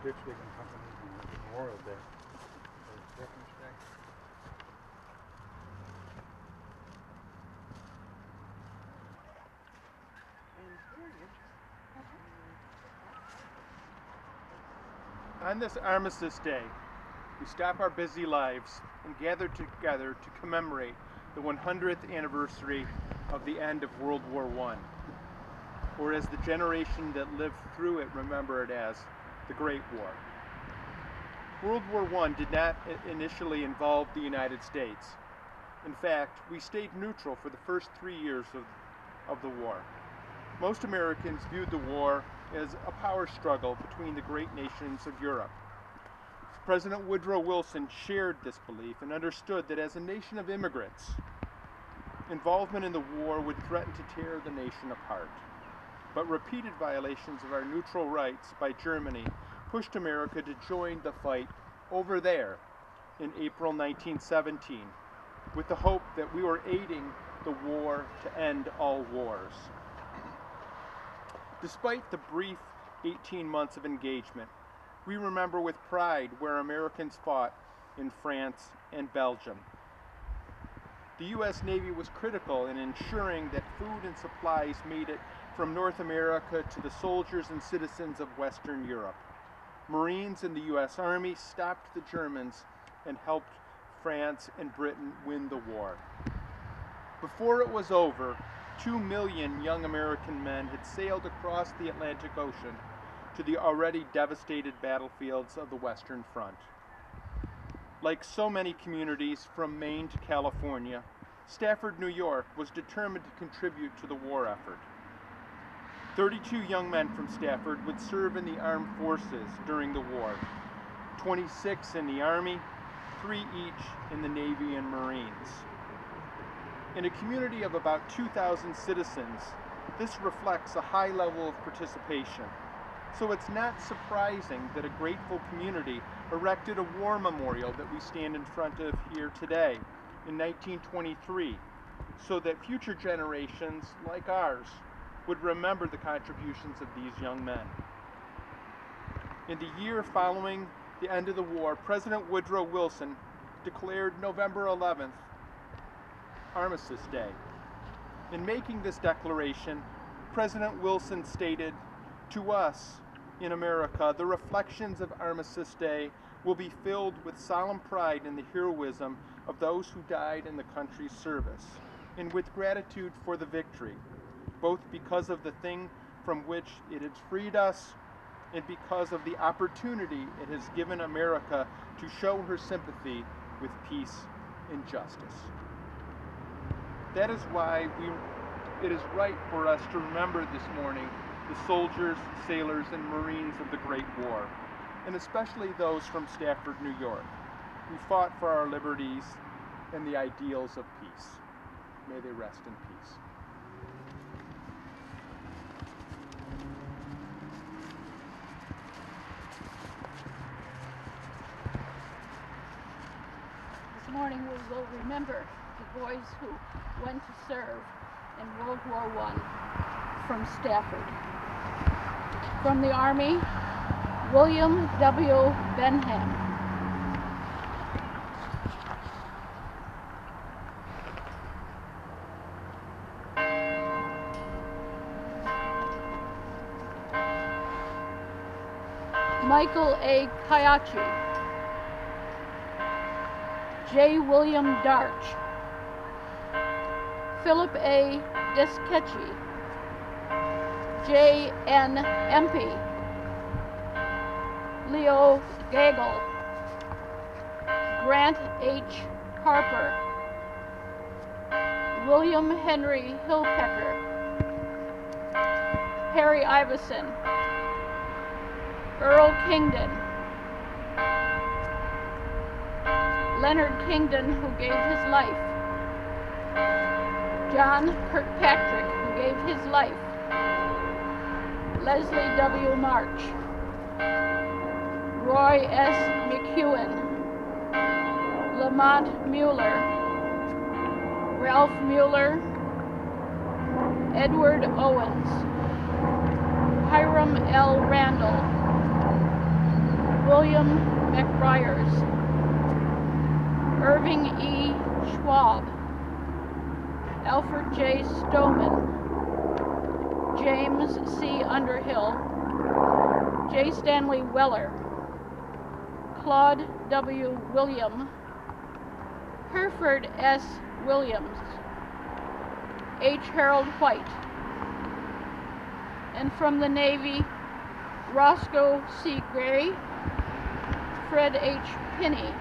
ditch digging companies and the Memorial Day. Veterans Day. On this Armistice Day, we stop our busy lives and gather together to commemorate the 100th anniversary of the end of World War I, or as the generation that lived through it remember it as, the Great War. World War I did not initially involve the United States. In fact, we stayed neutral for the first 3 years of the war. Most Americans viewed the war as a power struggle between the great nations of Europe. President Woodrow Wilson shared this belief and understood that as a nation of immigrants, involvement in the war would threaten to tear the nation apart. But repeated violations of our neutral rights by Germany pushed America to join the fight over there in April 1917, with the hope that we were aiding the war to end all wars. Despite the brief 18 months of engagement, we remember with pride where Americans fought in France and Belgium. The U.S. Navy was critical in ensuring that food and supplies made it from North America to the soldiers and citizens of Western Europe. Marines in the U.S. Army stopped the Germans and helped France and Britain win the war. Before it was over, 2 million young American men had sailed across the Atlantic Ocean to the already devastated battlefields of the Western Front. Like so many communities from Maine to California, Stafford, New York was determined to contribute to the war effort. 32 young men from Stafford would serve in the armed forces during the war, 26 in the Army, 3 each in the Navy and Marines. In a community of about 2,000 citizens, this reflects a high level of participation. So it's not surprising that a grateful community erected a war memorial that we stand in front of here today in 1923, so that future generations like ours would remember the contributions of these young men. In the year following the end of the war, President Woodrow Wilson declared November 11th Armistice Day. In making this declaration, President Wilson stated, "To us, in America, the reflections of Armistice Day will be filled with solemn pride in the heroism of those who died in the country's service, and with gratitude for the victory, both because of the thing from which it has freed us, and because of the opportunity it has given America to show her sympathy with peace and justice." That is why it is right for us to remember this morning the soldiers, sailors, and Marines of the Great War, and especially those from Stafford, New York, who fought for our liberties and the ideals of peace. May they rest in peace. This morning we will remember the boys who went to serve in World War I from Stafford. From the Army, William W. Benham. Michael A. Kayachi. J. William Darch. Philip A. Deskechi, J. N. Empey, Leo Gagel, Grant H. Harper, William Henry Hillpecker, Harry Iveson, Earl Kingdon, Leonard Kingdon, who gave his life, John Kirkpatrick, who gave his life, Leslie W. March, Roy S. McEwen, Lamont Mueller, Ralph Mueller, Edward Owens, Hiram L. Randall, William McBriars, Irving E. Schwab, Alfred J. Stoneman, James C. Underhill, J. Stanley Weller, Claude W. William, Hereford S. Williams, H. Harold White, and from the Navy, Roscoe C. Gray, Fred H. Pinney,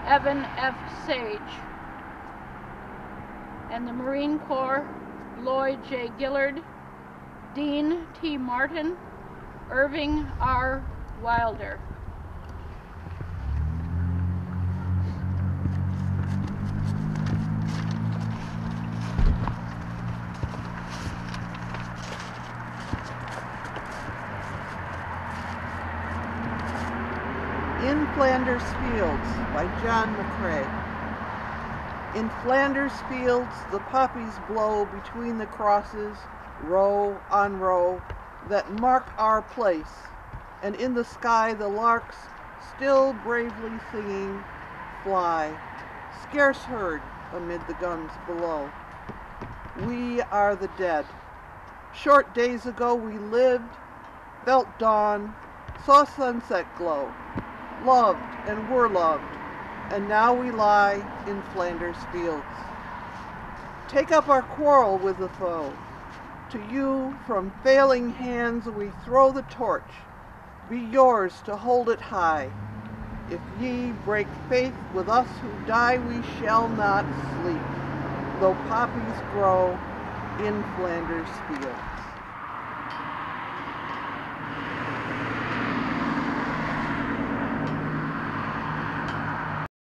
Evan F. Sage, and the Marine Corps, Lloyd J. Gillard, Dean T. Martin, Irving R. Wilder. In Flanders Fields by John McCrae. In Flanders Fields the poppies blow between the crosses, row on row, that mark our place, and in the sky the larks, still bravely singing, fly, scarce heard amid the guns below. We are the dead. Short days ago we lived, felt dawn, saw sunset glow, loved and were loved, and now we lie in Flanders Fields. Take up our quarrel with the foe. To you from failing hands we throw the torch. Be yours to hold it high. If ye break faith with us who die, we shall not sleep, though poppies grow in Flanders Field.